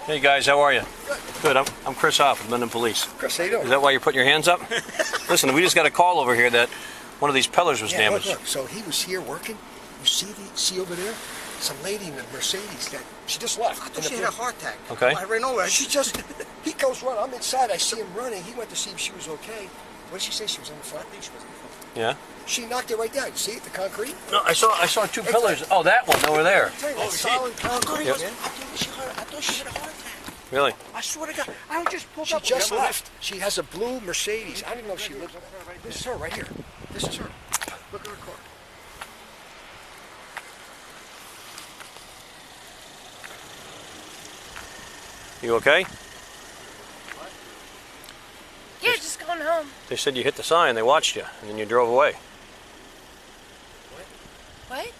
Hey guys, how are you? Good. I'm Chris Hopf with Mendham Police. Chris, how you doing? Is that why you're putting your hands up? Listen, we just got a call over here that one of these pillars was damaged. Look. So he was here working. You see over there? Some lady in a Mercedes that she just left. I thought she had a heart attack. Okay. I ran over. He goes running. I'm inside. I see him running. He went to see if she was okay. What did she say? She was in the front? I think she was in the front. Yeah. She knocked it right down. You see it? The concrete? No, I saw two pillars. Oh, that one over there. Solid concrete. Yep. I thought she had a heart attack. Really? I swear to God, I just pulled up. She just left. She has a blue Mercedes. I didn't know she lived. This is her right here. This is her. Look at her car. You okay? What? Yeah, just going home. They said you hit the sign, they watched you, and then you drove away. What?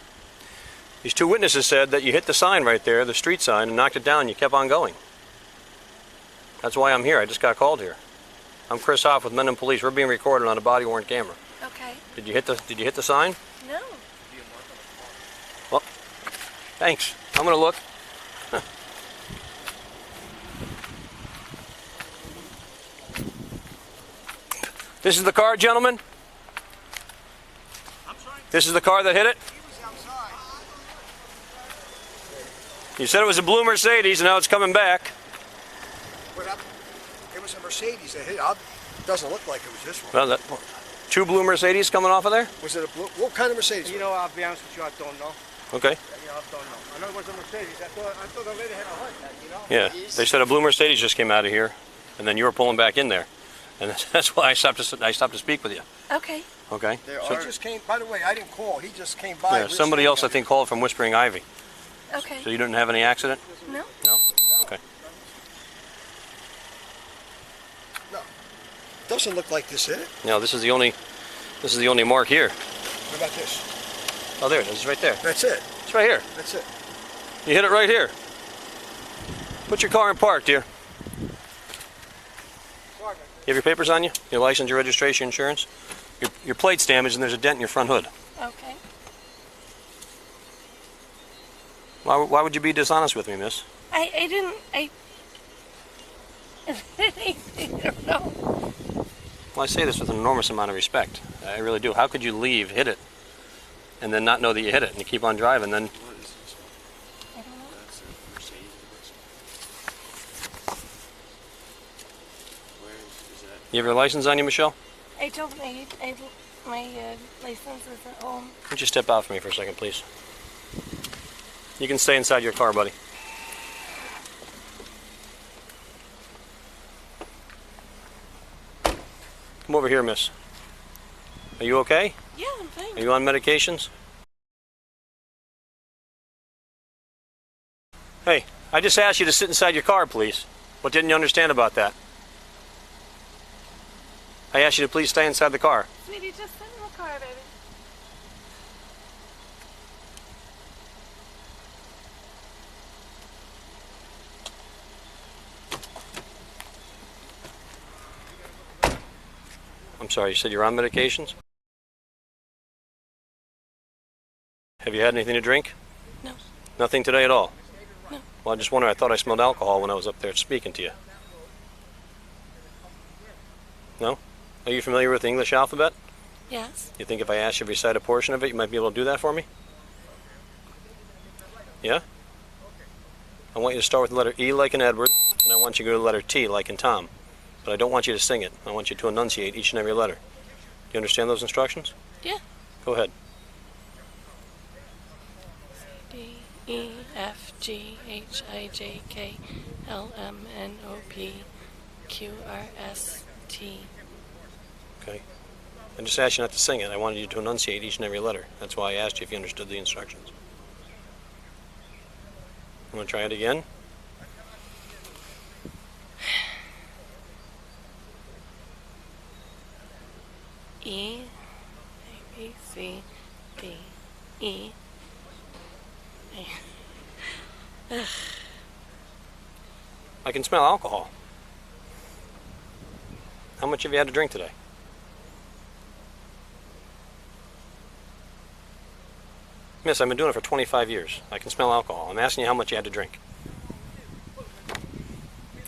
These two witnesses said that you hit the sign right there, the street sign, and knocked it down and you kept on going. That's why I'm here. I just got called here. I'm Chris Hopf with Mendham Police. We're being recorded on a body-worn camera. Okay. Did you hit the sign? No. Well, thanks. I'm gonna look. This is the car, gentlemen? I'm sorry? This is the car that hit it? He was outside. You said it was a blue Mercedes, and now it's coming back. What happened? It was a Mercedes that hit it. Doesn't look like it was this one. Well, two blue Mercedes coming off of there? Was it a blue? What kind of Mercedes? You know, I'll be honest with you, I don't know. Okay. Yeah, I don't know. I know it was a Mercedes. I thought the lady had a heart attack, you know? Yeah. They said a blue Mercedes just came out of here, and then you were pulling back in there. And that's why I stopped to speak with you. Okay. Okay. He just came. By the way, I didn't call. He just came by. Yeah, somebody else I think called from Whispering Ivy. Okay. So you didn't have any accident? No. No? Okay. No. Doesn't look like this hit it. No, this is the only mark here. What about this? Oh, there it is. It's right there. That's it. It's right here. That's it. You hit it right here. Put your car in park, dear. You have your papers on you? Your license, your registration, insurance? Your plate's damaged and there's a dent in your front hood. Okay. Why would you be dishonest with me, miss? I don't know. Well, I say this with an enormous amount of respect. I really do. How could you leave, hit it, and then not know that you hit it, and you keep on driving, then... I don't know. You have your license on you, Michele? I don't. My license is at home. Why don't you step out for me for a second, please? You can stay inside your car, buddy. Come over here, miss. Are you okay? Yeah, I'm fine. Are you on medications? Hey, I just asked you to sit inside your car, please. What didn't you understand about that? I asked you to please stay inside the car. Sweetie, just sit in the car, baby. I'm sorry, you said you're on medications? Have you had anything to drink? No. Nothing today at all? No. Well, I just wondered, I thought I smelled alcohol when I was up there speaking to you. No? Are you familiar with the English alphabet? Yes. You think if I asked you to recite a portion of it, you might be able to do that for me? Yeah? I want you to start with the letter E like in Edward, and I want you to go to the letter T like in Tom. But I don't want you to sing it. I want you to enunciate each and every letter. Do you understand those instructions? Yeah. Go ahead. D E F G H I J K L M N O P Q R S T. Okay. I just asked you not to sing it. I wanted you to enunciate each and every letter. That's why I asked you if you understood the instructions. You want to try it again? E A B C D E. Ugh. I can smell alcohol. How much have you had to drink today? Miss, I've been doing it for 25 years. I can smell alcohol. I'm asking you how much you had to drink.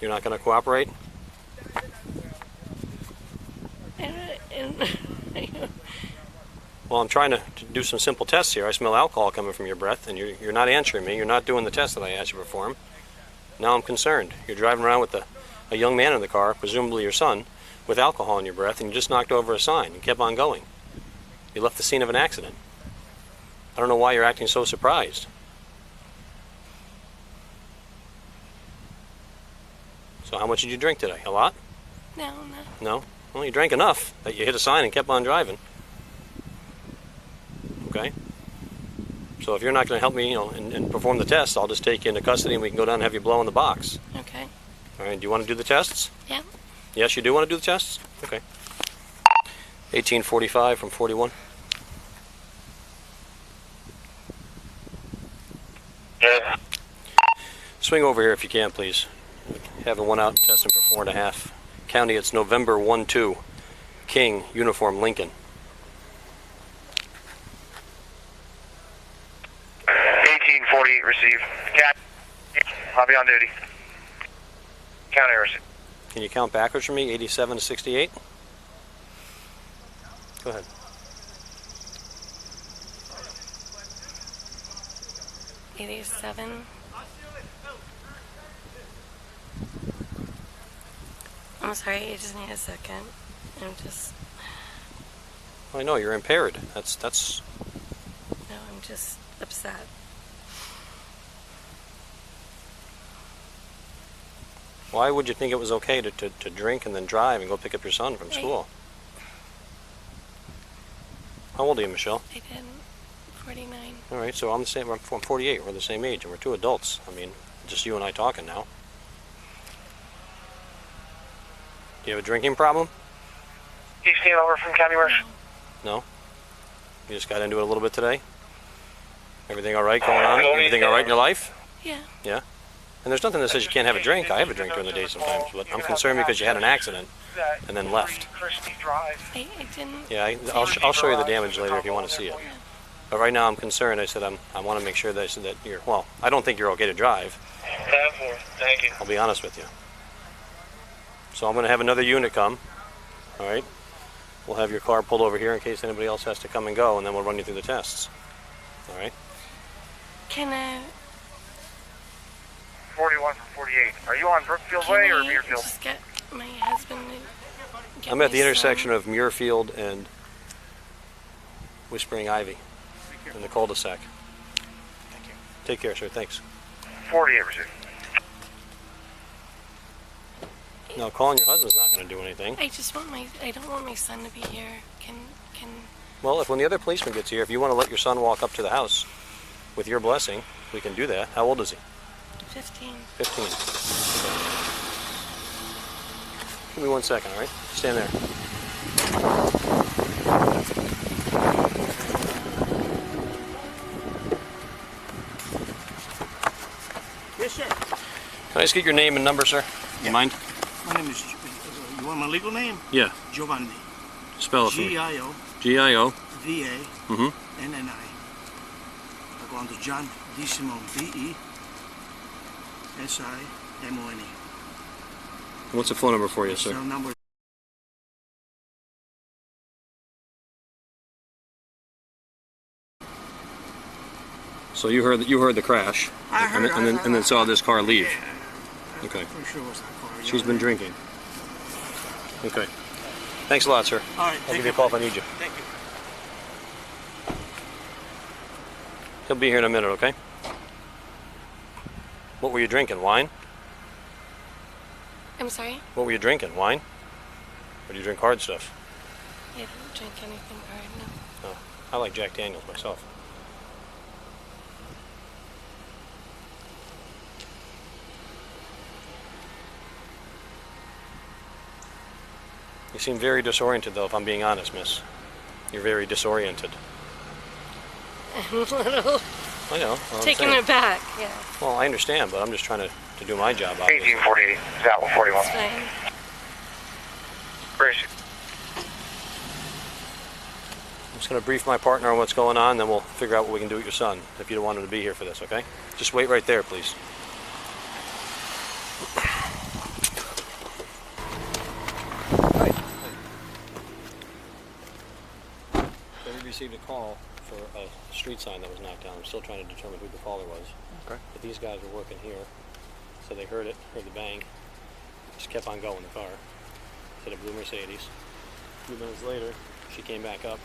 You're not going to cooperate? Well, I'm trying to do some simple tests here. I smell alcohol coming from your breath, and you're not answering me. You're not doing the test that I asked you to perform. Now I'm concerned. You're driving around with a young man in the car, presumably your son, with alcohol in your breath, and you just knocked over a sign and kept on going. You left the scene of an accident. I don't know why you're acting so surprised. So how much did you drink today? A lot? No. No? Well, you drank enough that you hit a sign and kept on driving. Okay? So if you're not going to help me, and perform the test, I'll just take you into custody and we can go down and have you blow in the box. Okay. All right, do you want to do the tests? Yeah. Yes, you do want to do the tests? Okay. 1845 from 41. Yeah. Swing over here if you can, please. Having one out, testing for 4.5. County, it's November 1-2. King, uniform, Lincoln. 1848 received. Cat. I'll be on duty. County receive. Can you count backwards for me, 87 to 68? Go ahead. I'm sorry, I just need a second. I'm just I know you're impaired. I'm just upset. Why would you think it was okay to drink and then drive and go pick up your son from school? How old are you, Michelle? I did 49. All right, so I'm the same. I'm 48. We're the same age, and we're two adults. I mean, just you and I talking now. Do you have a drinking problem? He's came over from County Marshal. No? You just got into it a little bit today? Everything all right going on? Everything all right in your life? Yeah. Yeah? And there's nothing that says you can't have a drink. I have a drink during the day sometimes, but I'm concerned because you had an accident and then left. I didn't. Yeah, I'll show you the damage later if you want to see it. But right now I'm concerned. I said I want to make sure that you're, well, I don't think you're okay to drive. Thank you. I'll be honest with you. So I'm going to have another unit come. All right? We'll have your car pulled over here in case anybody else has to come and go, and then we'll run you through the tests. All right? Can I? 41 from 48. Are you on Brookfield Way or Muirfield? Just get my husband to get I'm at the my intersection son. of Muirfield and Whispering Ivy in the cul-de-sac. Thank you. Take care, sir. Thanks. 48 received. No, calling your husband's not going to do anything. I don't want my son to be here. Can. Well, when the other policeman gets here, if you want to let your son walk up to the house with your blessing, we can do that. How old is he? 15. 15. Give me 1 second, all right? Stand there. Yes, sir. Can I just get your name and number, sir? You mind? My name is, you want my legal name? Yeah. Giovanni. Spell it for me. G-I-O. G-I-O. V-A. N-N-I. I go on to John D. Simone. D-E. S-I-M-O-N-E. What's the phone number for you, sir? Cell number. So you heard the crash, I heard, and then saw this car leave. Yeah. Okay. For sure it was that car. She's been drinking. Okay. Thanks a lot, sir. All right. I'll give you a call if I need you. Thank you. He'll be here in a minute, okay? What were you drinking? Wine? I'm sorry? What were you drinking? Wine? Or do you drink hard stuff? I didn't drink anything hard, no. No. I like Jack Daniels myself. You seem very disoriented, though, if I'm being honest, miss. You're very disoriented. I'm a little I know. taken aback, yeah. Well, I understand, but I'm just trying to do my job, obviously. 1848. Is that 141? It's fine. Where is she? I'm just going to brief my partner on what's going on, then we'll figure out what we can do with your son, if you don't want him to be here for this, okay? Just wait right there, please. received a call for a street sign that was knocked down. I'm still trying to determine who the caller was. Okay. But these guys were working here, so they heard the bang, just kept on going, the car. Hit a blue Mercedes. A few minutes later, she came back up.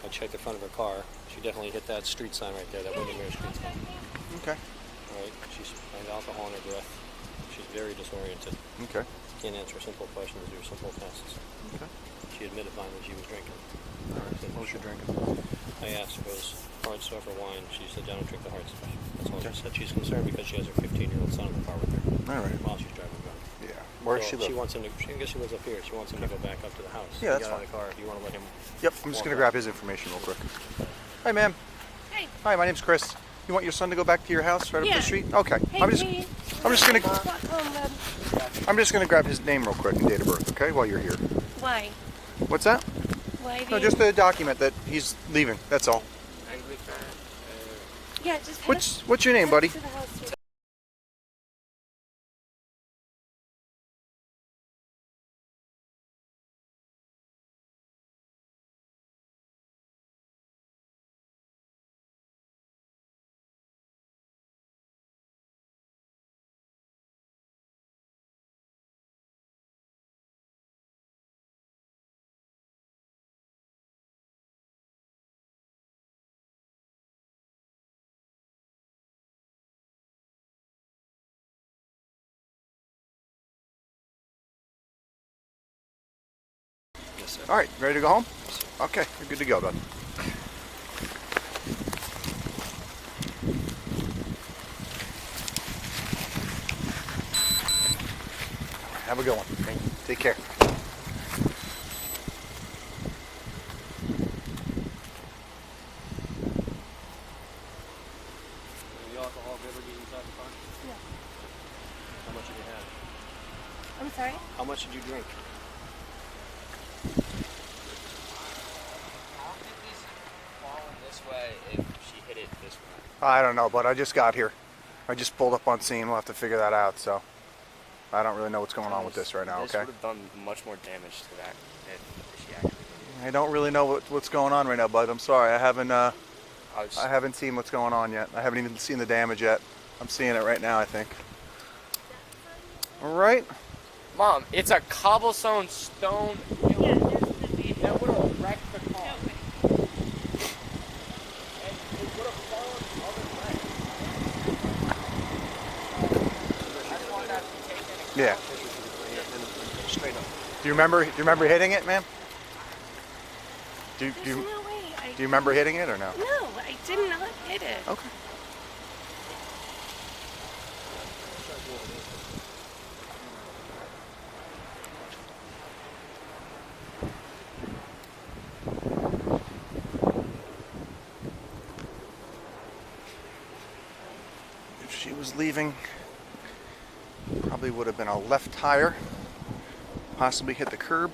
I checked the front of her car. She definitely hit that street sign right there, that Windermere street sign. Okay. All right, she's found alcohol in her breath. She's very disoriented. Okay. Can't answer simple questions, do simple tests. Okay. She admitted finally she was drinking. All right. What was she drinking? I asked if it was hard stuff or wine. She said, I don't drink the hard stuff. That's all Okay. she said. She's concerned because she has her 15-year-old son in the car with her All right. while she's driving drunk. Yeah. Where does So she live? She wants him to, I guess she lives up here. She wants him to go back up to the house. Yeah, He that's got out of fine. the car if you want to let him. Yep. I'm just walk gonna up. grab his information real quick. Hi, ma'am. Hey. Hi, my name's Chris. You want your son to go back to your house right up Yeah. the street? Okay. Hey, I'm just Pete. gonna Walk home, bud. I'm just gonna grab his name real quick and date of birth, okay? While you're here. Why? What's that? Why do No, you... just the document that he's leaving. That's all. Yeah, just head What's your name, buddy? to the house. Yes, sir. All right. Ready to go home? Okay. You're good to go, bud. Have a good one. Take care. The alcohol beverage inside the car? Yeah. How much did you have? I'm sorry? How much did you drink? This way if she hit it this way. I don't know, but I just got here. I just pulled up on scene. We'll have to figure that out. So I don't really know what's going on with this right now. This Okay. would have done much more damage to that if she actually. I don't really know what's going on right now, bud. I'm sorry. I haven't was, I haven't seen what's going on yet. I haven't even seen the damage yet. I'm seeing it right now, I think. All right. Mom, it's a cobblestone stone. Yeah, there's the baby. That would have wrecked the car. No way. And it would have fallen the other way. I just want that to be taken into account. Yeah. Straight up. Do you remember hitting it, ma'am? Do There's you no way. do you remember hitting it or no? No, I did not hit it. Okay. If she was leaving, probably would have been a left tire, possibly hit the curb.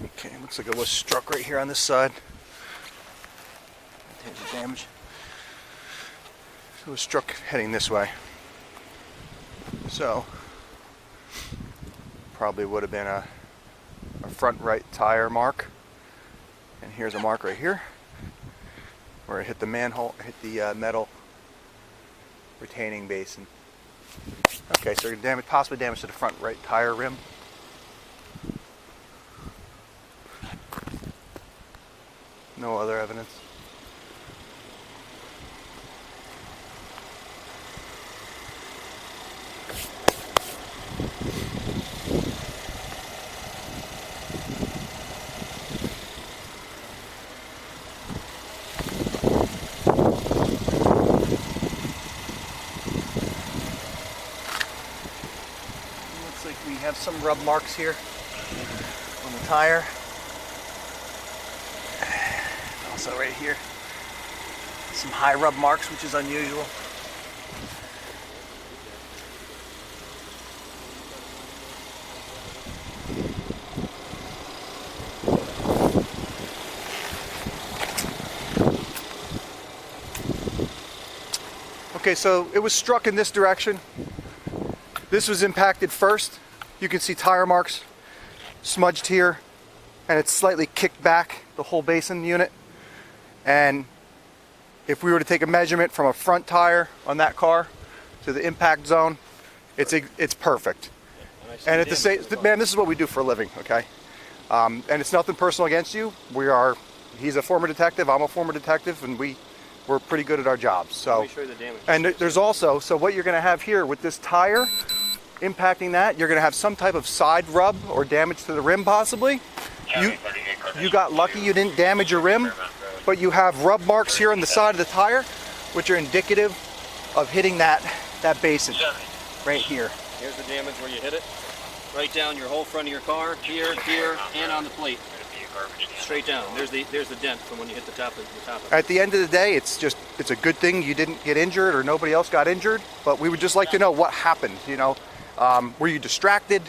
Okay, looks like it was struck right here on this side. Here's the damage. It was struck heading this way. So, probably would have been a front right tire mark. And here's a mark right here where it hit the manhole, hit the metal retaining basin. Okay, so damage, possibly damage to the front right tire rim. No other evidence. Looks like we have some rub marks here on the tire. Also right here, some high rub marks, which is unusual. Okay, so it was struck in this direction. This was impacted first. You can see tire marks smudged here, and it's slightly kicked back, the whole basin unit. And if we were to take a measurement from a front tire on that car to the impact zone, it's perfect. And at the same, man, this is what we do for a living, okay? And it's nothing personal against you. He's a former detective, I'm a former detective, and we're pretty good at our jobs. So, Let me show you the damage. and there's also, so what you're going to have here with this tire impacting that, you're going to have some type of side rub or damage to the rim possibly. You got lucky you didn't damage your rim, but you have rub marks here on the side of the tire, which are indicative of hitting that basin right here. Here's the damage where you hit it. Right down your whole front of your car, here, and on the plate. Straight down. There's the dent from when you hit the top of it. At the end of the day, it's a good thing you didn't get injured or nobody else got injured, but we would just like to know what happened, you know. Were you distracted?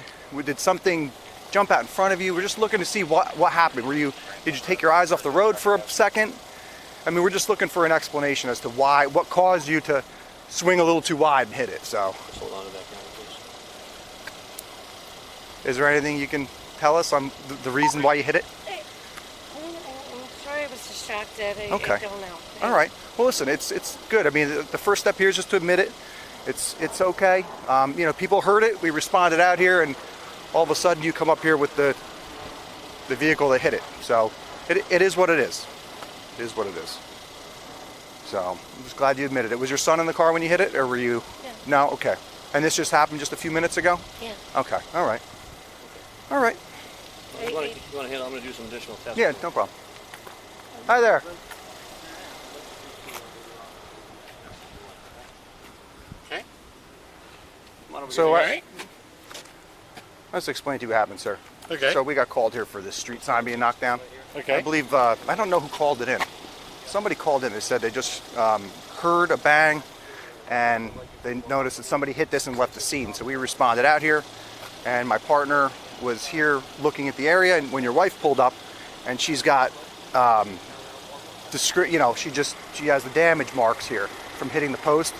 Did something jump out in front of you? We're just looking to see what happened. Did you take your eyes off the road for a second? I mean, we're just looking for an explanation as to what caused you to swing a little too wide and hit it. So, Just hold on to that camera, please. is there anything you can tell us on the reason why you hit it? I'm sorry I was distracted. Okay. I don't know. All right. Well, listen, it's good. I mean, the first step here is just to admit it. It's okay. You know, people heard it. We responded out here, and all of a sudden you come up here with the vehicle that hit it. So it is what it is. It is what it is. So I'm just glad you admitted it. Was your son in the car when you hit it, or were you? Yeah. No. Okay. And this just happened just a few minutes ago? Yeah. Okay. All right. All right. You want to handle? I'm going to do some additional tests. Yeah. No problem. Hi there. Okay. Come on over So, here. let's explain to you what happened, sir. Okay. So we got called here for this street sign being knocked down. Okay. I believe, I don't know who called it in. Somebody called in. They said they just heard a bang and they noticed that somebody hit this and left the scene. So we responded out here, and my partner was here looking at the area. And when your wife pulled up, and she's got, she has the damage marks here from hitting the post.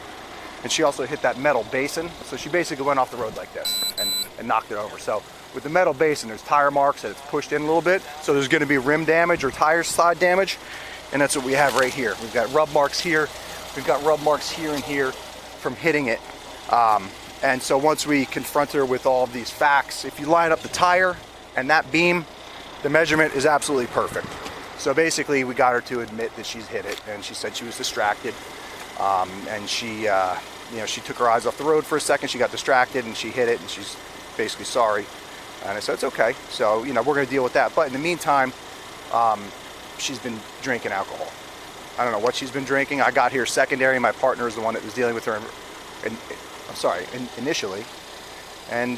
And she also hit that metal basin. So she basically went off the road like this and knocked it over. So with the metal basin, there's tire marks that it's pushed in a little bit. So there's going to be rim damage or tire side damage. And that's what we have right here. We've got rub marks here. We've got rub marks here and here from hitting it. And so once we confront her with all of these facts, if you line up the tire and that beam, the measurement is absolutely perfect. So basically we got her to admit that she's hit it, and she said she was distracted. And she took her eyes off the road for a second. She got distracted and she hit it, and she's basically sorry. And I said, it's okay. So, we're going to deal with that. But in the meantime, she's been drinking alcohol. I don't know what she's been drinking. I got here secondary. My partner is the one that was dealing with her initially. And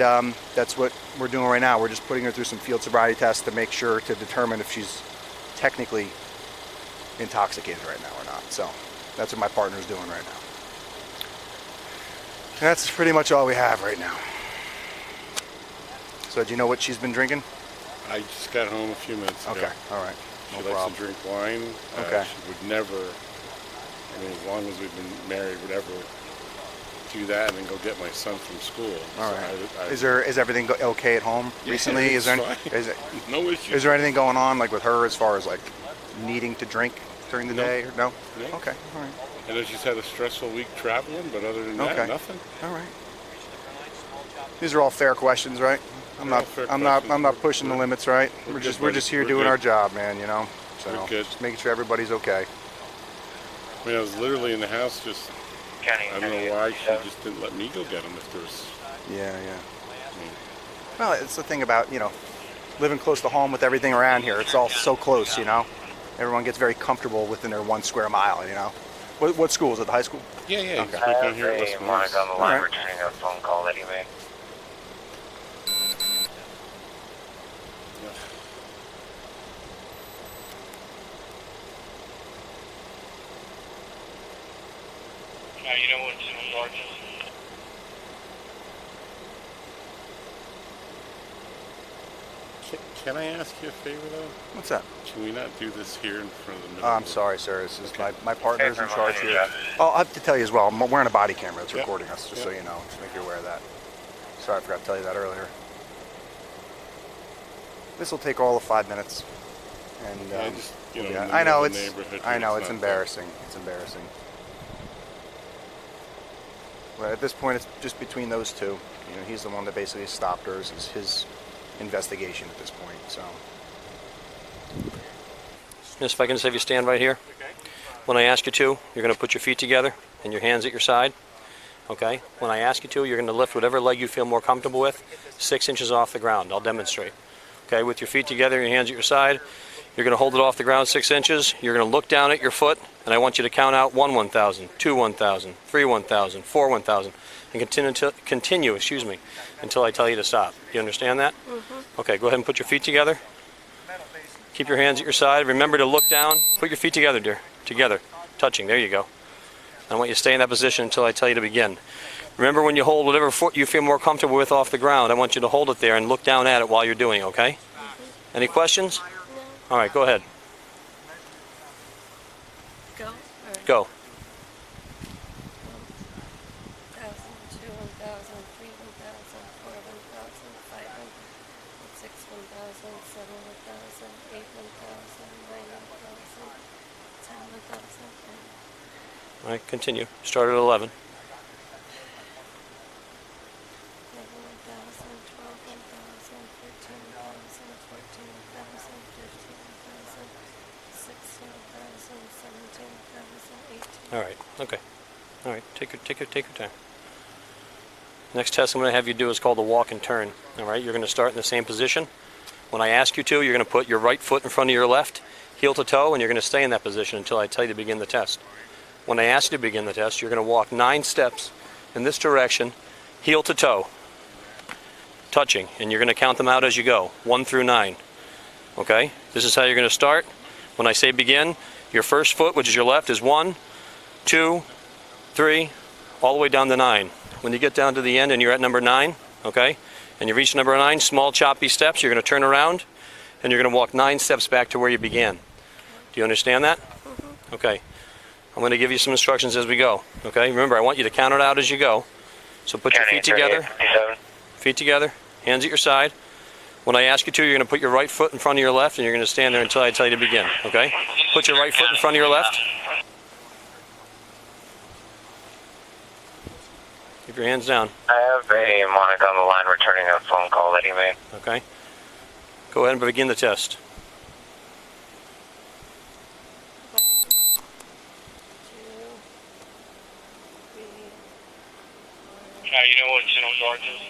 that's what we're doing right now. We're just putting her through some field sobriety tests to make sure to determine if she's technically intoxicated right now or not. So that's what my partner's doing right now. And that's pretty much all we have right now. So do you know what she's been drinking? I just got home a few minutes ago. Okay, all right. She No likes problem. to drink wine. Okay. She would never, as long as we've been married, would ever do that and then go get my son from school. All So right. I- Is everything okay at home recently? it's fine. No issue. Is there anything going on like with her as far as like needing to drink during the No. day? Or no? No. Okay. All right. I know she's had a stressful week traveling, but other than that, Okay. nothing. All right. These are all fair questions, right? I'm They're all not. fair I'm not. questions. I'm not pushing the limits, right? We're We're good, just buddy. here We're doing good. our job, man. So We're good. just making sure everybody's okay. I was literally in the house just, County, I don't know why she just didn't let me go get him if there's, Yeah. Well, it's the thing about living close to home with everything around here. It's all so close, Everyone gets very comfortable within their 1 square mile, What school is it? The high school? yeah, Okay. it's right down here at West Morris. on the line All right. returning a phone call that he made. You know what's in charges? Can I ask you a favor though? What's that? Can we not do this here in front of the middle? I'm sorry, sir. This is my partner's in Okay, charge for a here. moment, Oh, I have to tell you as well. I'm wearing a body camera that's Yep. recording us, just so Yep. you know. Just make you aware of that. Sorry, I forgot to tell you that earlier. This will take all of 5 minutes. And Yeah, just, you know, in the I know middle of the it's. neighborhood I know here, it's not embarrassing. It's embarrassing. But at this point, it's just between those two. You know, he's the one that basically stopped her. It's his investigation at this point. So. Miss, if I can just have you stand right here. When I ask you to, you're going to put your feet together and your hands at your side. Okay? When I ask you to, you're going to lift whatever leg you feel more comfortable with, 6 inches off the ground. I'll demonstrate. Okay? With your feet together and your hands at your side, you're going to hold it off the ground 6 inches. You're going to look down at your foot, and I want you to count out 1 1,000, 2 1,000, 3 1,000, 4 1,000, and continue, until I tell you to stop. You understand that? Okay, go ahead and put your feet together. Keep your hands at your side. Remember to look down. Put your feet together, dear. Together. Touching. There you go. I want you to stay in that position until I tell you to begin. Remember, when you hold whatever foot you feel more comfortable with off the ground, I want you to hold it there and look down at it while you're doing it, okay? Any questions? All right, go ahead. Go. Or Go. 1,000, 2 1,000, 3 1,000, 4 1,000, 5 1,000, 6 1,000, 7 1,000, 8 1,000, 9 1,000, 10 1,000. All right, continue. Start at 11. 11 1,000, 12 1,000, 13 1,000, 14 1,000, 15 1,000, 16 1,000, 17 1,000, 18. All right, okay. All right, take your time. Next test I'm going to have you do is called the walk and turn. All right, you're going to start in the same position. When I ask you to, you're going to put your right foot in front of your left, heel to toe, and you're going to stay in that position until I tell you to begin the test. When I ask you to begin the test, you're going to walk 9 steps in this direction, heel to toe, touching, and you're going to count them out as you go, 1 through 9. Okay? This is how you're going to start. When I say begin, your first foot, which is your left, is 1, 2, 3, all the way down to 9. When you get down to the end and you're at number 9, okay, and you reach number 9, small choppy steps, you're going to turn around and you're going to walk 9 steps back to where you began. Do you understand that? Okay. I'm going to give you some instructions as we go. Okay? Remember, I want you to count it out as you go. So put your feet together. Feet together. Hands at your side. When I ask you to, you're going to put your right foot in front of your left, and you're going to stand there until I tell you to begin. Okay? Put your right foot in front of your left. Keep your hands down. I have a monitor on the line returning a phone call that he made. Okay? Go ahead and begin the test. 1, 2, 3, 4, You know what's in charges? 7,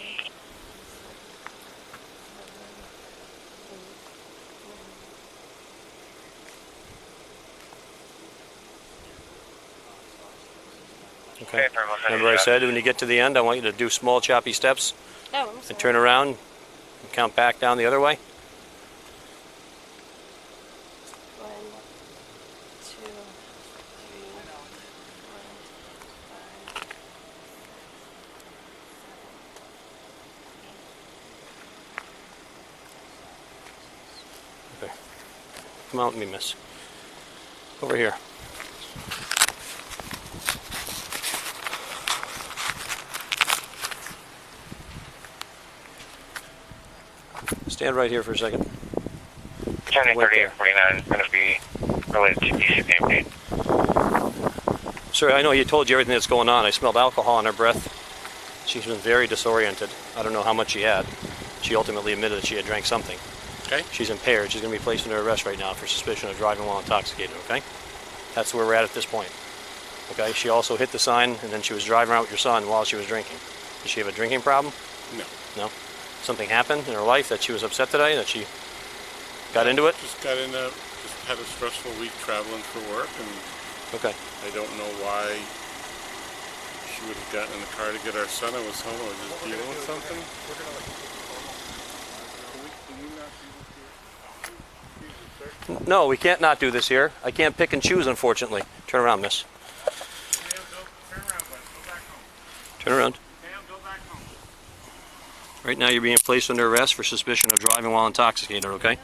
8. Okay? Remember I said when you get to the end, I want you to do small choppy steps Oh, I'm and sorry. turn around and count back down the other way. 1, 2, 3, 4, 5, 6, 7, 8. Okay. Come out with me, miss. Over here. Stand right here for a second. County Wait there. 3849 is going to be related to DCPMD. Sir, I know he told you everything that's going on. I smelled alcohol in her breath. She's been very disoriented. I don't know how much she had. She ultimately admitted that she had drank something. Okay. She's impaired. She's going to be placed under arrest right now for suspicion of driving while intoxicated, okay? That's where we're at this point. Okay? She also hit the sign, and then she was driving around with your son while she was drinking. Does she have a drinking problem? No. No? Something happened in her life that she was upset today, that she got into it? Just had a stressful week traveling for work, and Okay. I don't know why she would have gotten in the car to get our son. I was home. I was just dealing with something. No, we can't not do this here. I can't pick and choose, unfortunately. Turn around, miss. Turn around. Right now you're being placed under arrest for suspicion of driving while intoxicated, okay?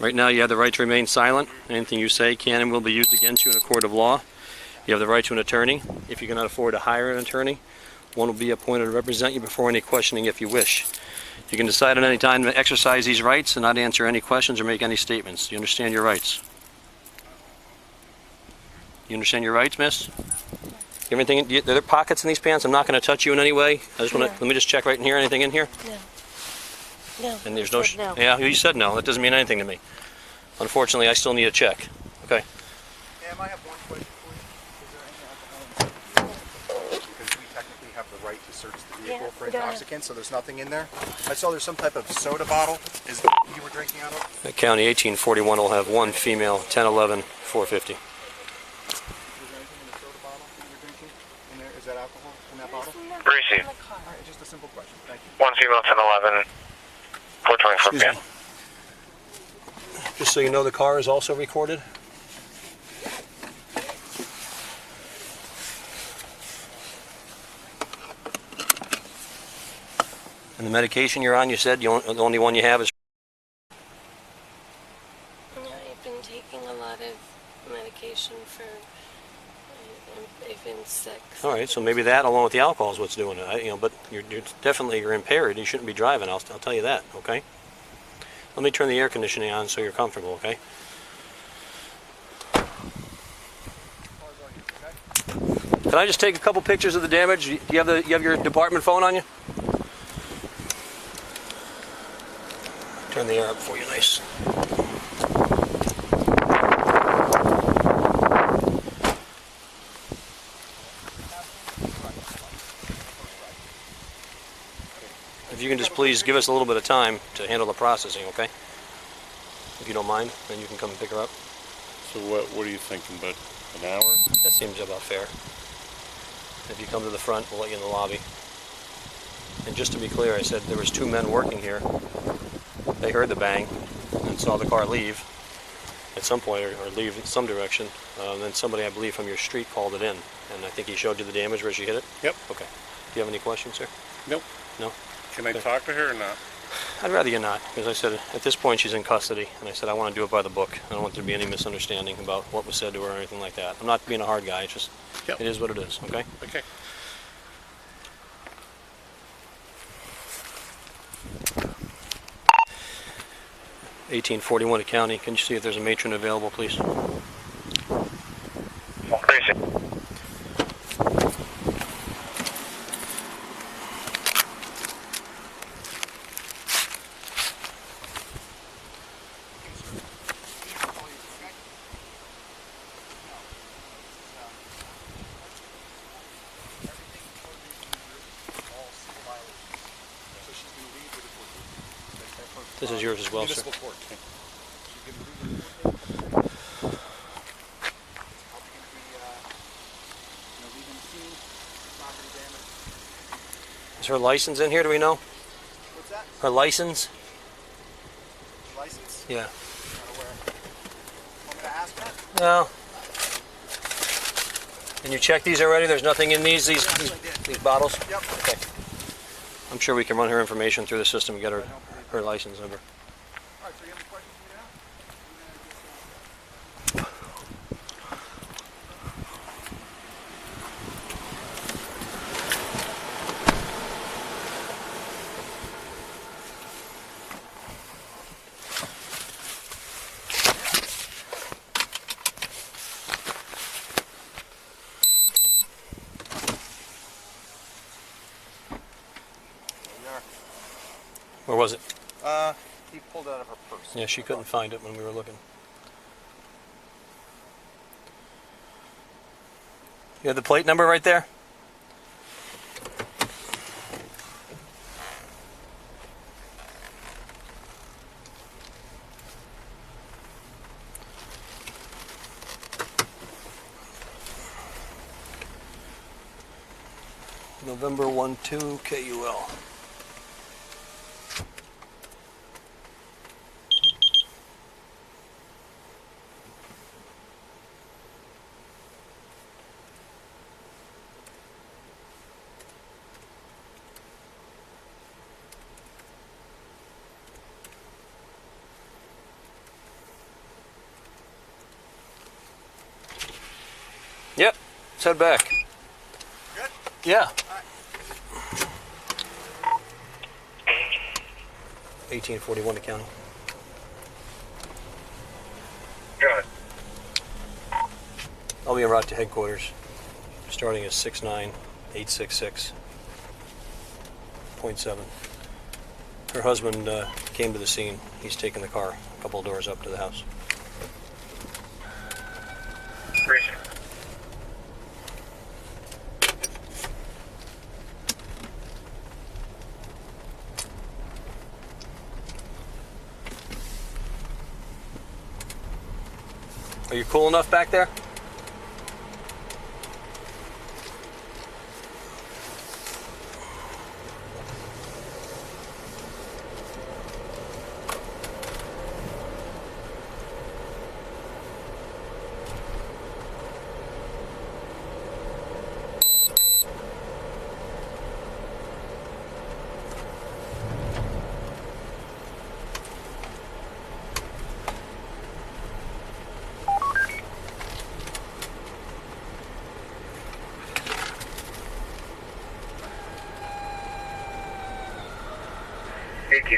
Right now you have the right to remain silent. Anything you say can and will be used against you in a court of law. You have the right to an attorney. If you cannot afford to hire an attorney, one will be appointed to represent you before any questioning if you wish. You can decide at any time to exercise these rights and not answer any questions or make any statements. Do you understand your rights? You understand your rights, miss? Everything, are there pockets in these pants? I'm not going to touch you in any way. I just want to, let me just check right in here. Anything in here? No. No. And there's I no, said no. yeah, you said no. That doesn't mean anything to me. Unfortunately, I still need a check. Okay. Ma'am, I have one question for you. Is there any alcohol in the vehicle? Because we technically have the right to search the vehicle for go ahead. intoxicants, so there's nothing in there. I saw there's some type of soda bottle. Is you were drinking out of? The county 1841 will have one female, 1011, 450. Is there anything in the soda bottle that you were drinking? In there? Is that alcohol in that bottle? Receive. All right, just a simple question. Thank you. One female, 1011, 424 p.m. Just so you know, the car is also recorded. And the medication you're on, you said the only one you have is... No, I've been taking a lot of medication for. I've been sick. All right, so maybe that, along with the alcohol, is what's doing it. But you're definitely impaired. You shouldn't be driving. I'll tell you that. Okay. Let me turn the air conditioning on so you're comfortable. Okay. Can I just take a couple pictures of the damage? Do you have your department phone on you? Turn the air up for you, nice. If you can just please give us a little bit of time to handle the processing, okay? If you don't mind, then you can come and pick her up. So what are you thinking, about an hour? That seems about fair. If you come to the front, we'll let you in the lobby. And just to be clear, I said there was two men working here. They heard the bang and saw the car leave at some point, or leave in some direction. Then somebody, I believe, from your street called it in. And I think he showed you the damage where she hit it? Yep. Okay. Do you have any questions, sir? Nope. No? Can I talk to her or not? I'd rather you not, because I said at this point she's in custody, and I said I want to do it by the book. I don't want there to be any misunderstanding about what was said to her or anything like that. I'm not being a hard guy, it's just, Yep. It is what it is, okay? Okay. (1841) at County. Can you see if there's a matron available, please? Receive. This is yours as well, sir. Municipal court. Is her license in here, do we know? What's that? Her license? License? Yeah. Not aware. Want me to ask that? No. And you checked these already? There's nothing in these bottles? Yep. Okay. I'm sure we can run her information through the system and get her license number. All right, so you have any questions for me now? Where was it? He pulled it out of her purse. Yeah, she couldn't find it when we were looking. You have the plate number right there? November 12 KUL. Yep. Let's head back. Good? Yeah. 1841 to county. Good. I'll be en route to headquarters, starting at 69866.7. Her husband came to the scene. He's taking the car a couple of doors up to the house. Appreciate it. Are you cool enough back there?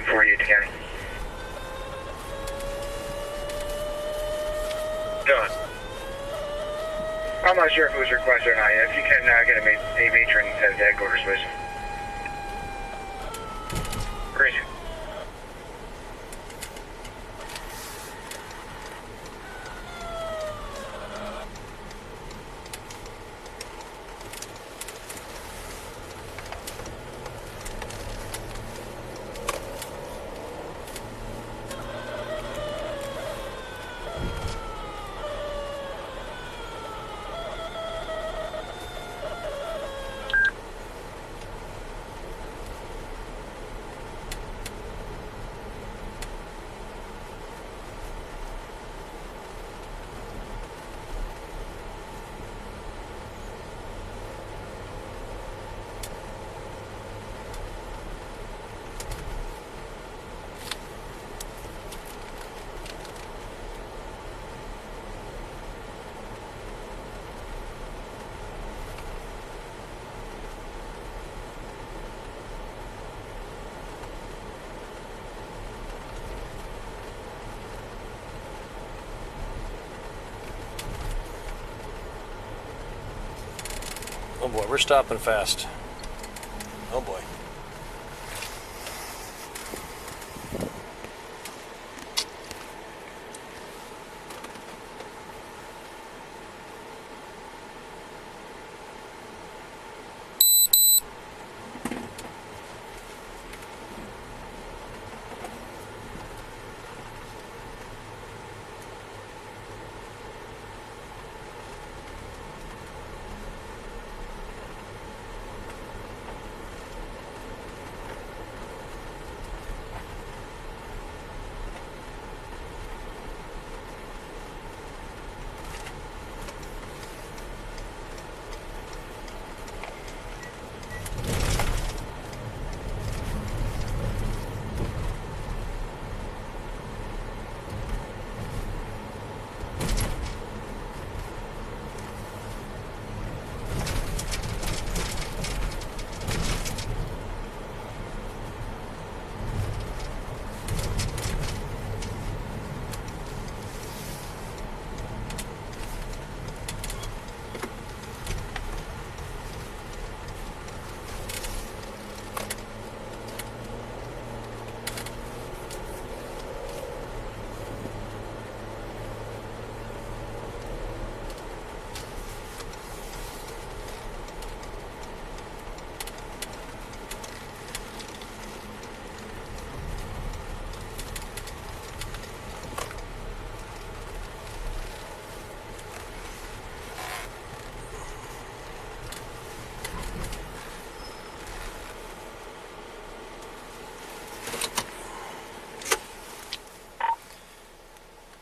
For you, County. Done. I'm not sure if it was requested or not yet. If you can get a matron headed to headquarters, please. Appreciate it. Oh boy, we're stopping fast. Oh boy.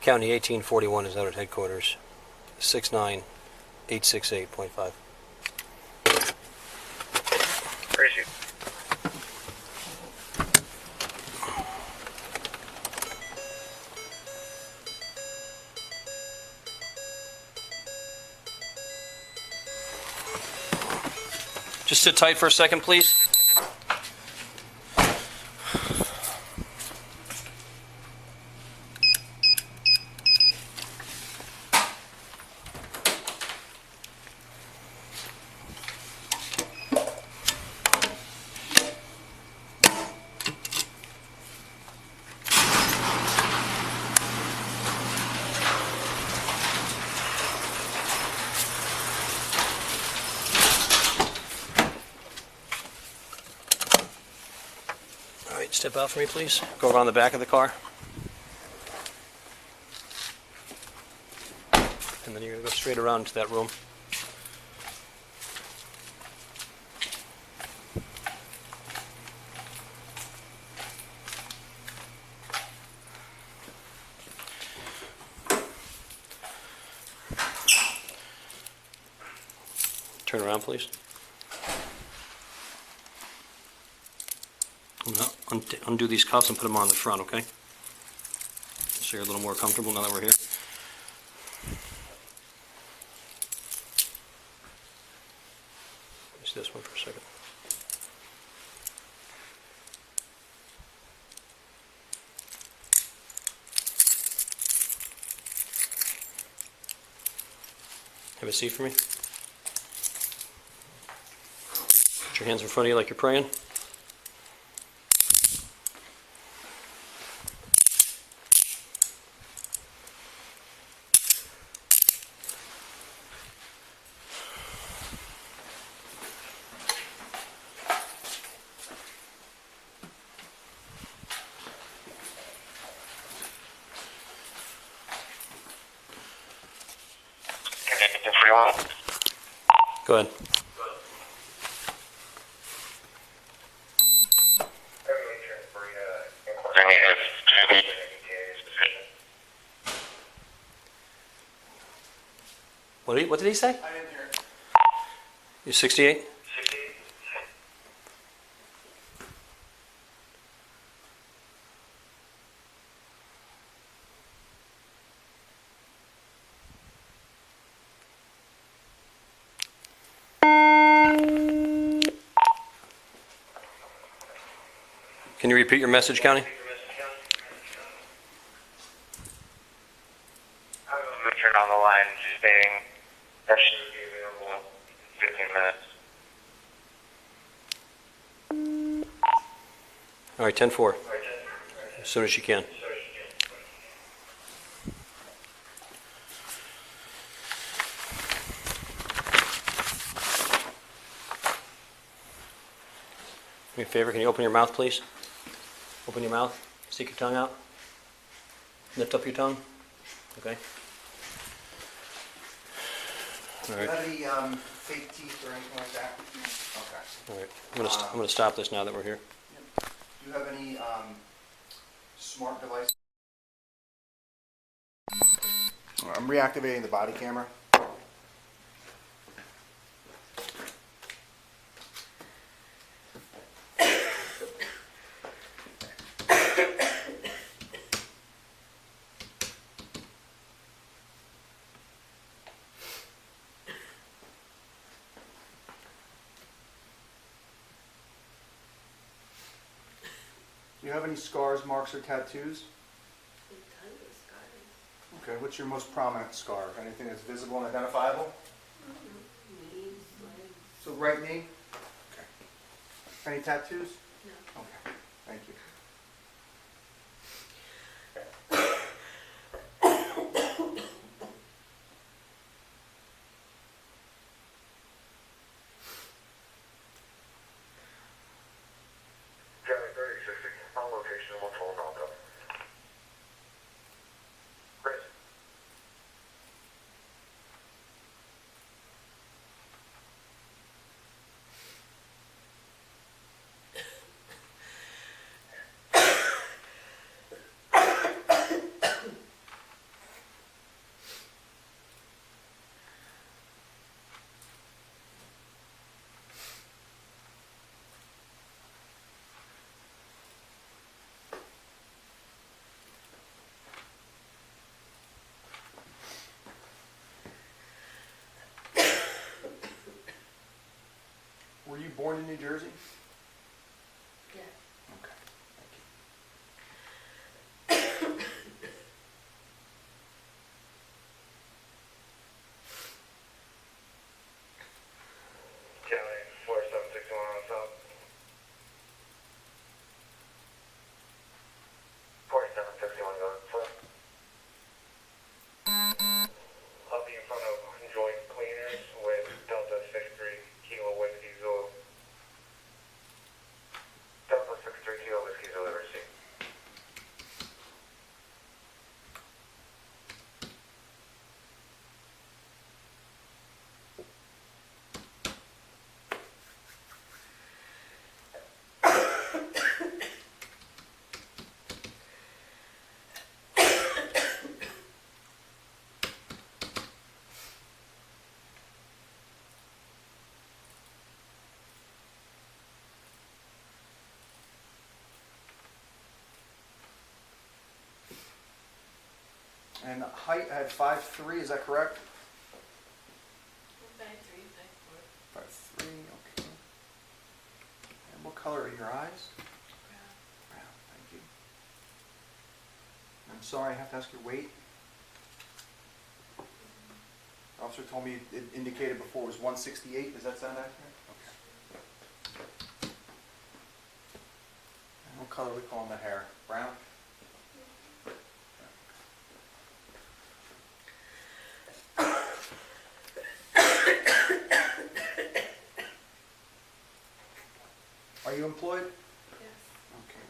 County 1841 is out at headquarters. 69868.5. Appreciate it. Just sit tight for a second, please. All right, step out for me, please. Go around the back of the car. And then you're going to go straight around into that room. Turn around, please. I'm going to undo these cuffs and put them on the front, okay? So you're a little more comfortable now that we're here. Just this one for a second. Have a seat for me. Put your hands in front of you like you're praying. Go ahead. What did he say? I didn't hear it. You're 68? Can you repeat your message, County? Richard on the line, just stating that she would be available in 15 minutes. All right, 10-4. As soon as you can. Do me a favor, can you open your mouth, please? Open your mouth, stick your tongue out. Lift up your tongue. Okay. All right. Do you have any fake teeth or anything like that? Okay. All right. I'm gonna stop this now that we're here. Do you have any smart device? I'm reactivating the body camera. Do you have any scars, marks, or tattoos? Okay, what's your most prominent scar? Anything that's visible and identifiable? So right knee? Okay. Any tattoos? No. Okay, thank you. born in New Jersey? Yeah. Okay, thank you. County 4761 on south. 4761 going south. I'll be in front of joint cleaners with Delta 63 Kilo Whiskey Zulu. Delta 63 Kilo Whiskey Zulu receipt. And height, I had 5'3", is that correct? 5'3", 5'4". 5'3", okay. And what color are your eyes? Brown, thank you. I'm sorry, I have to ask your weight. Officer told me it indicated before it was 168, does that sound accurate? Okay. And what color are we calling the hair? Brown? Are you employed? Yes. Okay.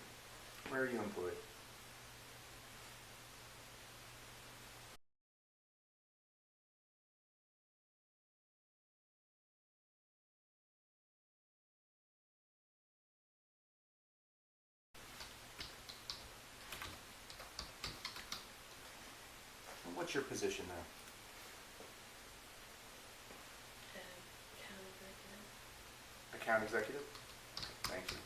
Where are you employed? And what's your position there? County executive. Account executive? Thank you.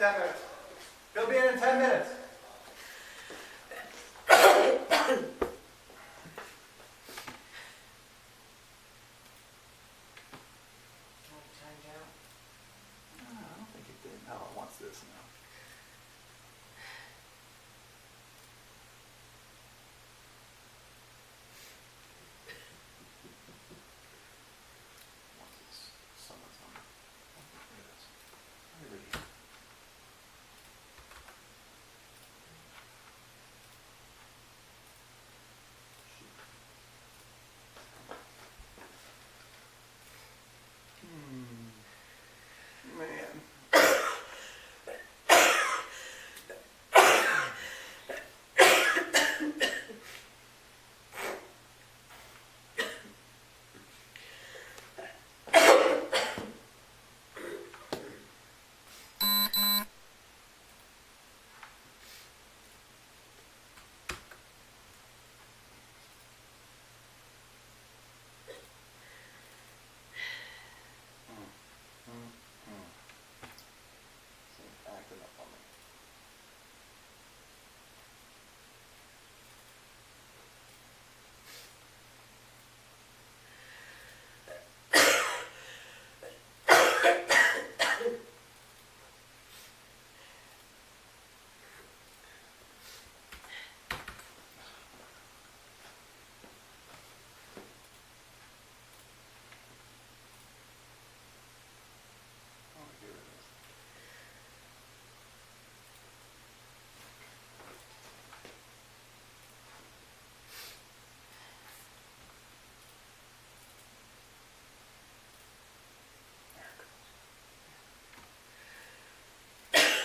10 minutes. He'll be in 10 minutes. No, I don't think it did. No, it wants this now. Wants this summons on. Look at this. Everybody. Man. Acting up on me. I wanna get rid of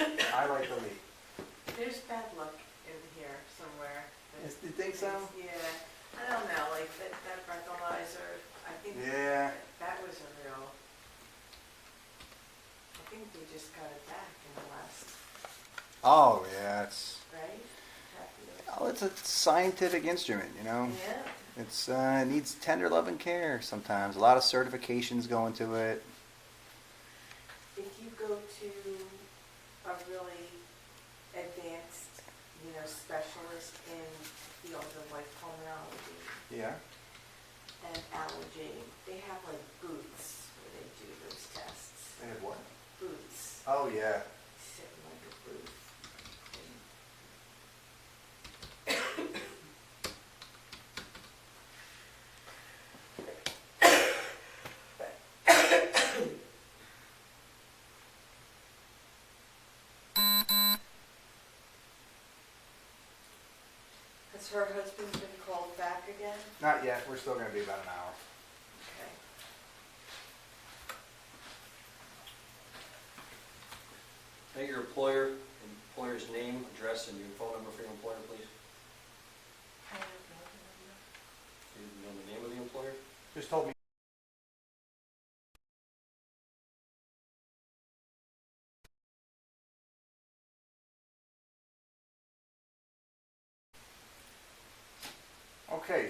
this. I like the lead. There's bad luck in here somewhere. You think so? Yeah, I don't know, like that breathalyzer, I think Yeah. that was a real, I think they just got it back in the last, Oh yeah, it's right? oh, it's a scientific instrument, you know. Yeah, It's it needs tender love and care sometimes. A lot of certifications go into it. if you go to a really advanced, specialist in fields of like pulmonology Yeah. and allergy, they have like booths where they do those tests. They have what? Booths. Oh yeah. Sit in like a booth. Has her husband been called back again? Not yet. We're still going to be about an hour. Okay. Can I get your employer's name, address, and your phone number for your employer, please? I don't know the number. You know the name of the employer? Just told me. Okay.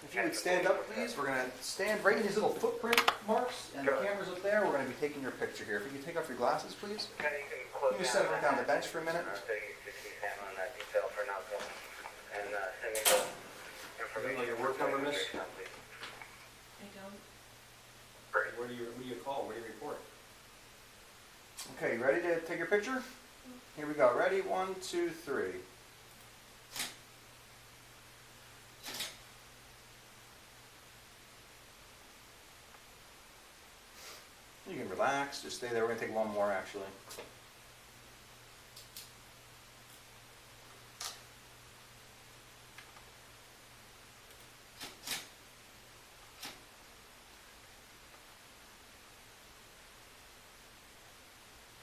If you would stand up, please. We're going to stand right in these little footprint marks, and the camera's up there. We're going to be taking your picture here. If you could take off your glasses, please. Okay, you can close You can just set it right down the bench for a minute. So you can just keep handling that detail for now, Bill. And send me the information. Like your work number, miss? Please. I don't. Great. Where do you call? Where do you report? Okay, you ready to take your picture? Here we go. Ready? 1, 2, 3. You can relax. Just stay there. We're going to take one more, actually.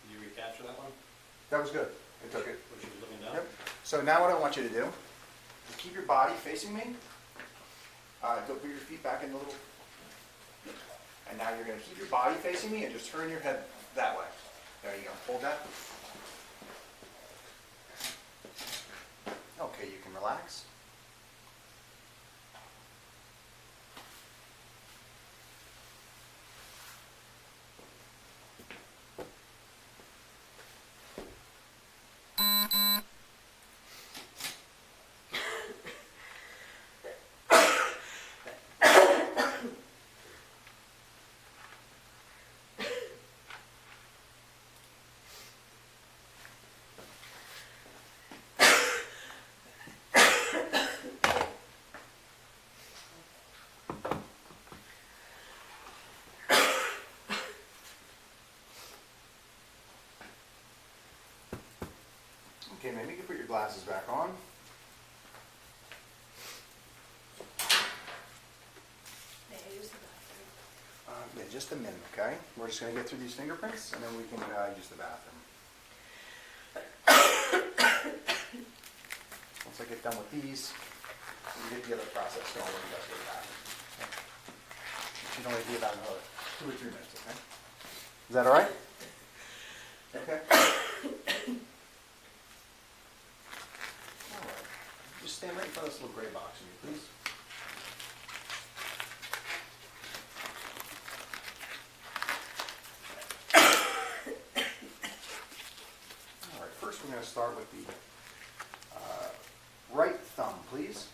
Did you recapture that one? That was good. I took it. Where she was looking down? Yep. So now what I want you to do is keep your body facing me. Don't put your feet back in the little... And now you're going to keep your body facing me and just turn your head that way. There you go. Hold that. Okay, you can relax. Okay, maybe you can put your glasses back on. May I use the bathroom? Yeah, just a minute, okay? We're just gonna get through these fingerprints and then we can use the bathroom. Once I get done with these, we get the other process going when you guys go to the bathroom. Okay? It should only be about another 2 or 3 minutes, okay? Is that all right? Okay. All right. Just stand right in front of this little gray box for me, please. All right. First, we're going to start with the right thumb, please.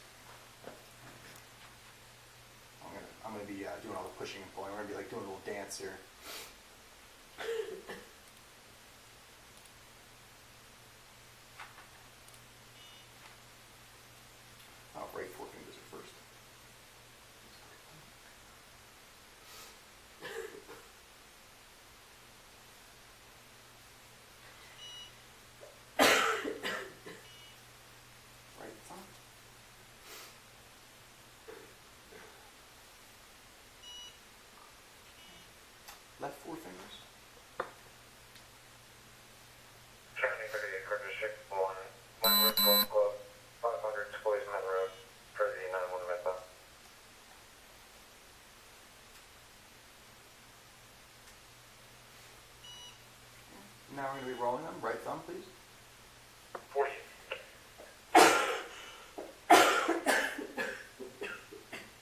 I'm going to be doing all the pushing and pulling. We're going to be like doing a little dance here. Right forefingers are first. Right thumb. Left four fingers. County for the District 1, Wentworth Golf Club, 500 Policeman Road, for the 911 method. Now we're going to be rolling them. Right thumb, please. 40.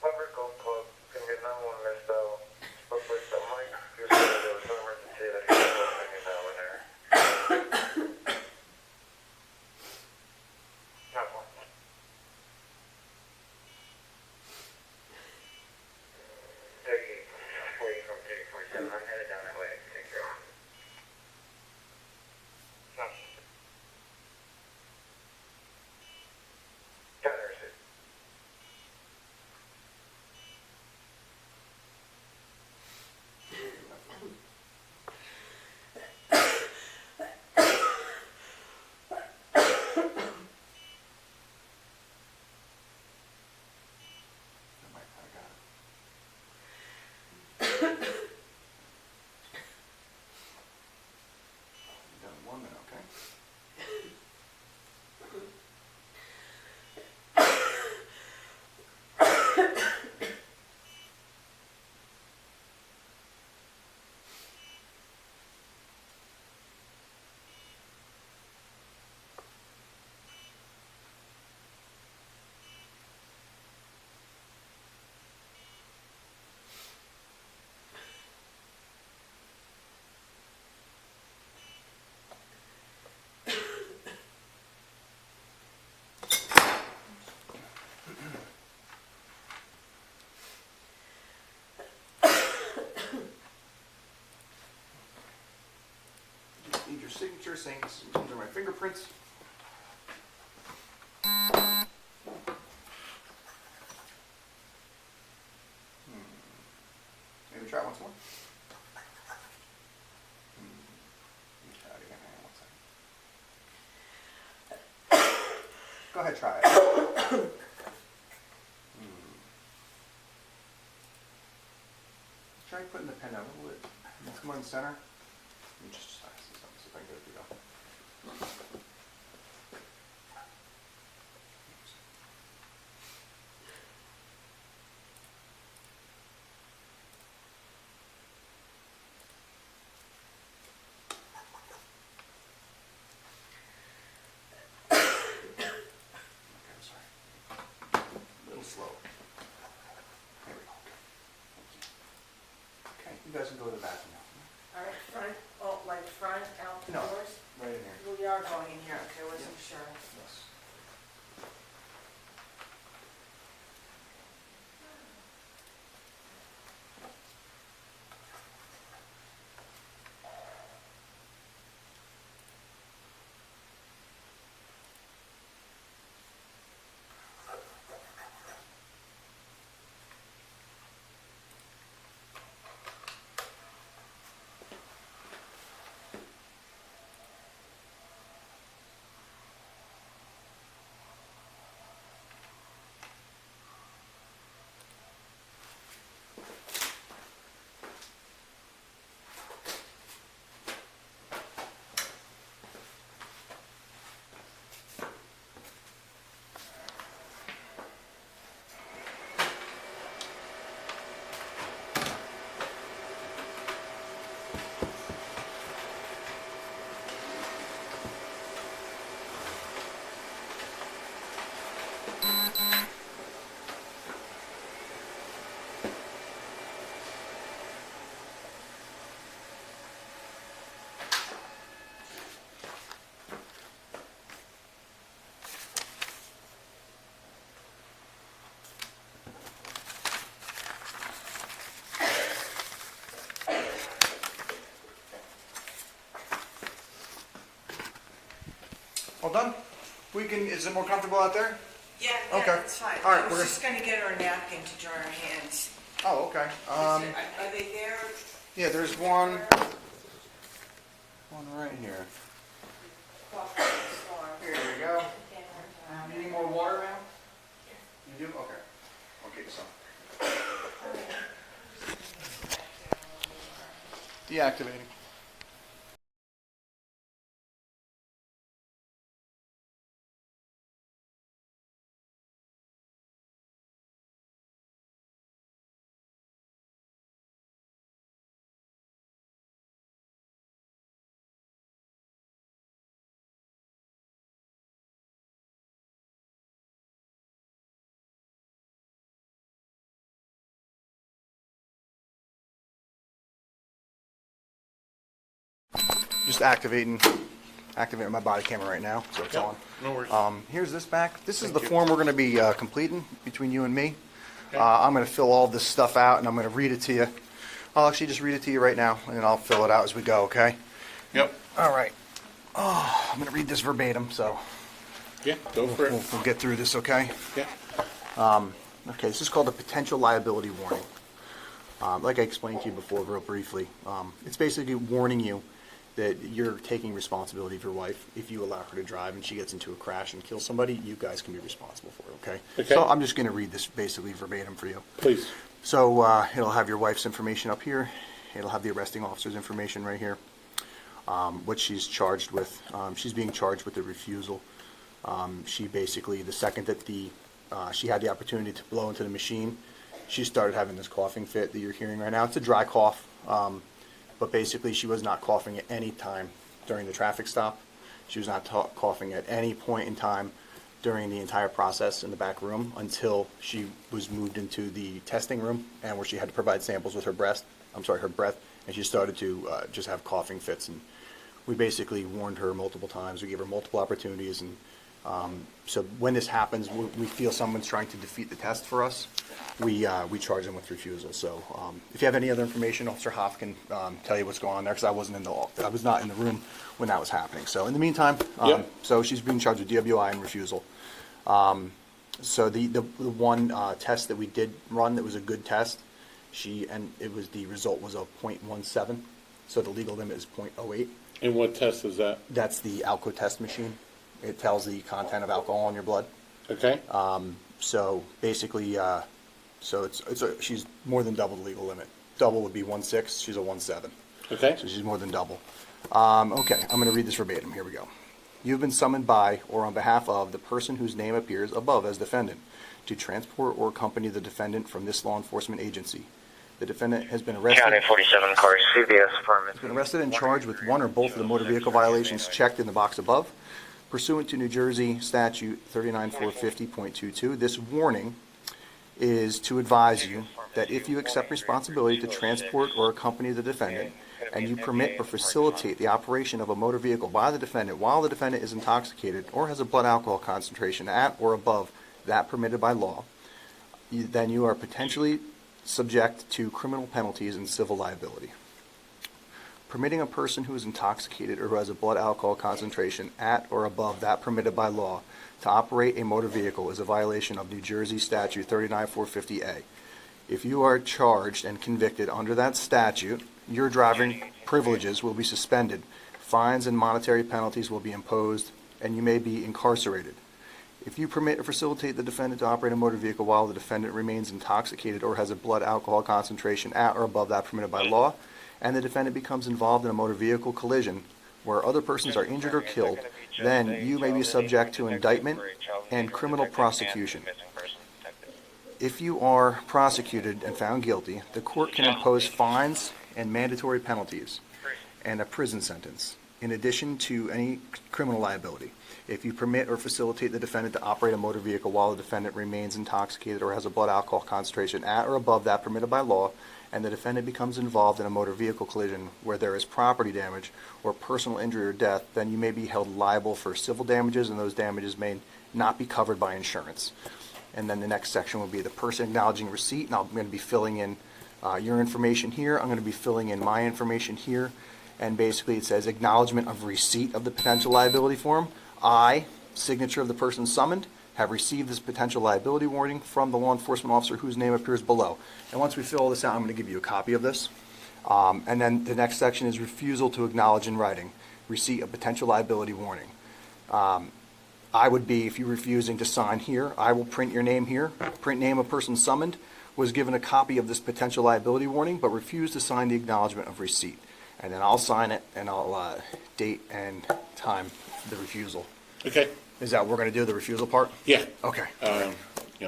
Wentworth Golf Club, can get 911 missed though. Spoke with the mic, who said that there was no emergency that he was living now in there. Not one. Peggy, waiting from 347. I'm headed down that way. Take care. No. Got her, sis. I got it. You've done 1 minute, okay? Need your signature saying these are my fingerprints. Maybe try it once more. Let me try it again. Hang on 1 second. Go ahead, try it. Try putting the pen out a little bit. Let's come on in the center. Let me just see if I can get it to go. Okay, sorry. A little slow. There we go. Okay, you guys can go to the bathroom now. All right, front, like front, out the No. doors? Right in here. We are going in here, okay, wasn't sure. Yes. All done? Is it more comfortable out there? Yeah, Okay. that's fine. All right, I was we're just gonna get her a napkin to dry her hands. Oh, okay. Are they there? Yeah, there's one right here. Here we go. You need more water, ma'am? You do? Okay. I'll get you some. Deactivating. Just activating my body camera right now, so it's on. No worries. Here's this back. This is Thank the you. form we're going to be completing between you and me. I'm going to fill all this stuff out, and I'm going to read it to you. I'll actually just read it to you right now, and then I'll fill it out as we go, okay? Yep. All right. Oh, I'm going to read this verbatim, so Yeah, go for it. we'll get through this, okay? Yeah. Okay, this is called a potential liability warning. Like I explained to you before real briefly, it's basically warning you that you're taking responsibility of your wife. If you allow her to drive and she gets into a crash and kills somebody, you guys can be responsible for it, okay? Okay. So I'm just going to read this basically verbatim for you. Please. So it'll have your wife's information up here. It'll have the arresting officer's information right here. What she's charged with. She's being charged with the refusal. She basically, the second that she had the opportunity to blow into the machine, she started having this coughing fit that you're hearing right now. It's a dry cough, but basically she was not coughing at any time during the traffic stop. She was not coughing at any point in time during the entire process in the back room until she was moved into the testing room and where she had to provide samples with her breath, and she started to just have coughing fits. And we basically warned her multiple times. We gave her multiple opportunities, and so when this happens, we feel someone's trying to defeat the test for us, we charge them with refusal. So if you have any other information, Officer Hopf can tell you what's going on there, because I was not in the room when that was happening. So in the meantime, so she's being charged with DWI and refusal. So the one test that we did run that was a good test, the result was a .17, so the legal limit is .08. And what test is that? That's the alco test machine. It tells the content of alcohol in your blood. Okay. So basically, she's more than double the legal limit. Double would be 1.6. She's a 1.7. Okay. So she's more than double. Okay, I'm going to read this verbatim. Here we go. You've been summoned by or on behalf of the person whose name appears above as defendant to transport or accompany the defendant from this law enforcement agency. The defendant has been arrested. County 47 cars, CBS Department. Has been arrested and charged with one or both of the motor vehicle violations checked in the box above. Pursuant to New Jersey Statute 39450.22, this warning is to advise you that if you accept responsibility to transport or accompany the defendant, and you permit or facilitate the operation of a motor vehicle by the defendant while the defendant is intoxicated or has a blood alcohol concentration at or above that permitted by law, then you are potentially subject to criminal penalties and civil liability. Permitting a person who is intoxicated or who has a blood alcohol concentration at or above that permitted by law to operate a motor vehicle is a violation of New Jersey Statute 39450A. If you are charged and convicted under that statute, your driving privileges will be suspended, fines and monetary penalties will be imposed, and you may be incarcerated. If you permit or facilitate the defendant to operate a motor vehicle while the defendant remains intoxicated or has a blood alcohol concentration at or above that permitted by law, and the defendant becomes involved in a motor vehicle collision where other persons are injured or killed, then you may be subject to indictment and criminal prosecution. If you are prosecuted and found guilty, the court can impose fines and mandatory penalties and a prison sentence, in addition to any criminal liability. If you permit or facilitate the defendant to operate a motor vehicle while the defendant remains intoxicated or has a blood alcohol concentration at or above that permitted by law, and the defendant becomes involved in a motor vehicle collision where there is property damage or personal injury or death, then you may be held liable for civil damages, and those damages may not be covered by insurance. And then the next section will be the person acknowledging receipt, and I'm going to be filling in your information here. I'm going to be filling in my information here. And basically it says acknowledgement of receipt of the potential liability form. I, signature of the person summoned, have received this potential liability warning from the law enforcement officer whose name appears below. And once we fill all this out, I'm going to give you a copy of this. And then the next section is refusal to acknowledge in writing, receipt of potential liability warning. I would be, if you're refusing to sign here, I will print your name here, print name of person summoned, was given a copy of this potential liability warning, but refused to sign the acknowledgement of receipt. And then I'll sign it, and I'll date and time the refusal. Okay. Is that what we're going to do, the refusal part? Yeah. Okay. You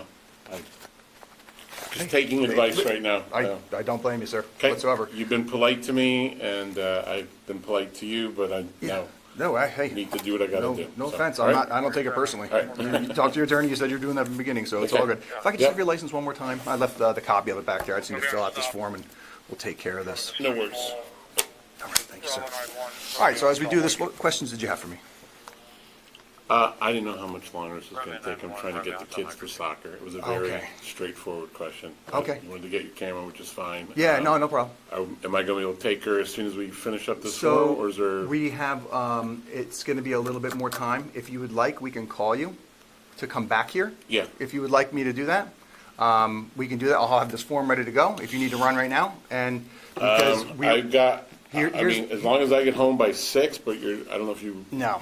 know, I'm just taking advice right now. I don't blame you, sir, Okay. whatsoever. You've been polite to me, and I've been polite to you, but I now No, hey, need to do what I got to do. no So, offense, all I'm right? not, I don't take it personally. All right. You talked to your attorney, you said you're doing that from the beginning, so it's Okay. all good. If I could just Yep. have your license one more time, I left the copy of it back there, I just need to fill out this form and we'll take care of this. No worries. All right, thank you, sir. All right, so as we do this, what questions did you have for me? I didn't know how much longer this was going to take. I'm trying to get the kids for soccer. It was a very Okay. straightforward question. Okay. You wanted to get your camera, which is fine. Yeah, no problem. Am I going to be able to take her as soon as we finish up this So, floor, or is there? we have, it's gonna be a little bit more time. If you would like, we can call you to come back here. Yeah. If you would like me to do that, we can do that. I'll have this form ready to go if you need to run right now. And because I've got. I here's- mean, as long as I get home by 6, but I don't know if you. No.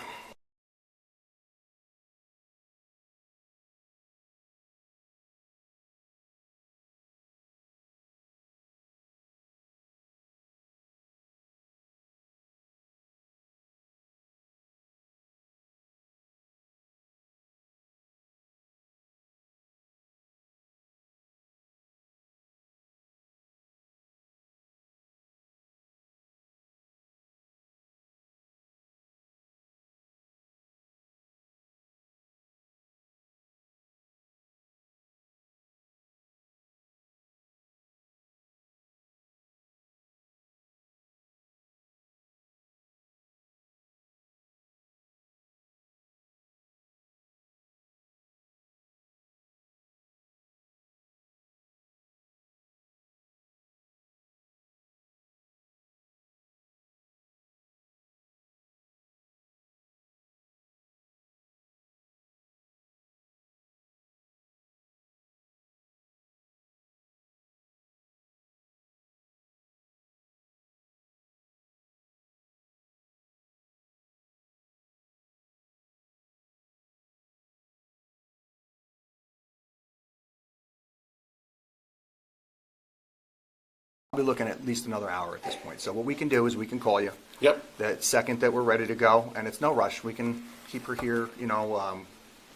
I'll be looking at least another hour at this point. So what we can do is we can call you. Yep. The second that we're ready to go, and it's no rush. We can keep her here,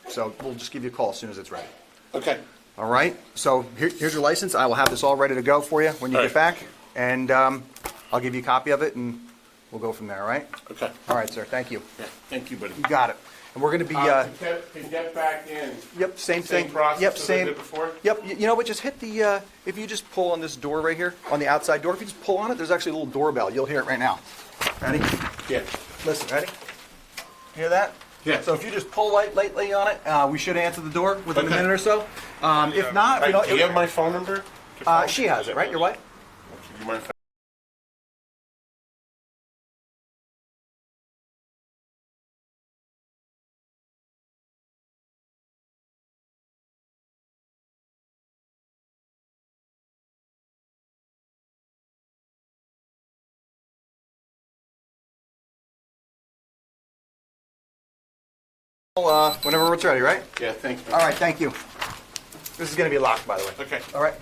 so we'll just give you a call as soon as it's ready. Okay. All right? So here's your license. I will have this all ready to go for you when you All get right. back, and I'll give you a copy of it, and we'll go from there, all right? Okay. All right, sir. Thank you. Yeah. Thank you, buddy. You got it. And we're going to be, To get back in. yep, same thing. Same process Yep, as I same. did before? Yep, you know what, just hit the, if you just pull on this door right here, on the outside door, if you just pull on it, there's actually a little doorbell. You'll hear it right now. Ready? Yeah. Listen, ready? Hear that? Yeah. So if you just pull lightly on it, we should answer the door within a Okay. minute or so. If not, All right, do you have my phone number? to call? she has it, right? Your wife? Do you mind if I- Whenever it's ready, right? Yeah, thank you. All right, thank you. This is going to be locked, by the way. Okay. All right.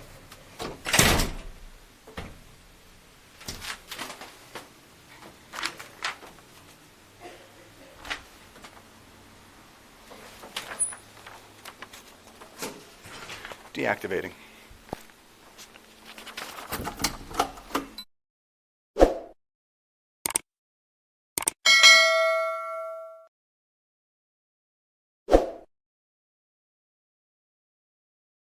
Deactivating.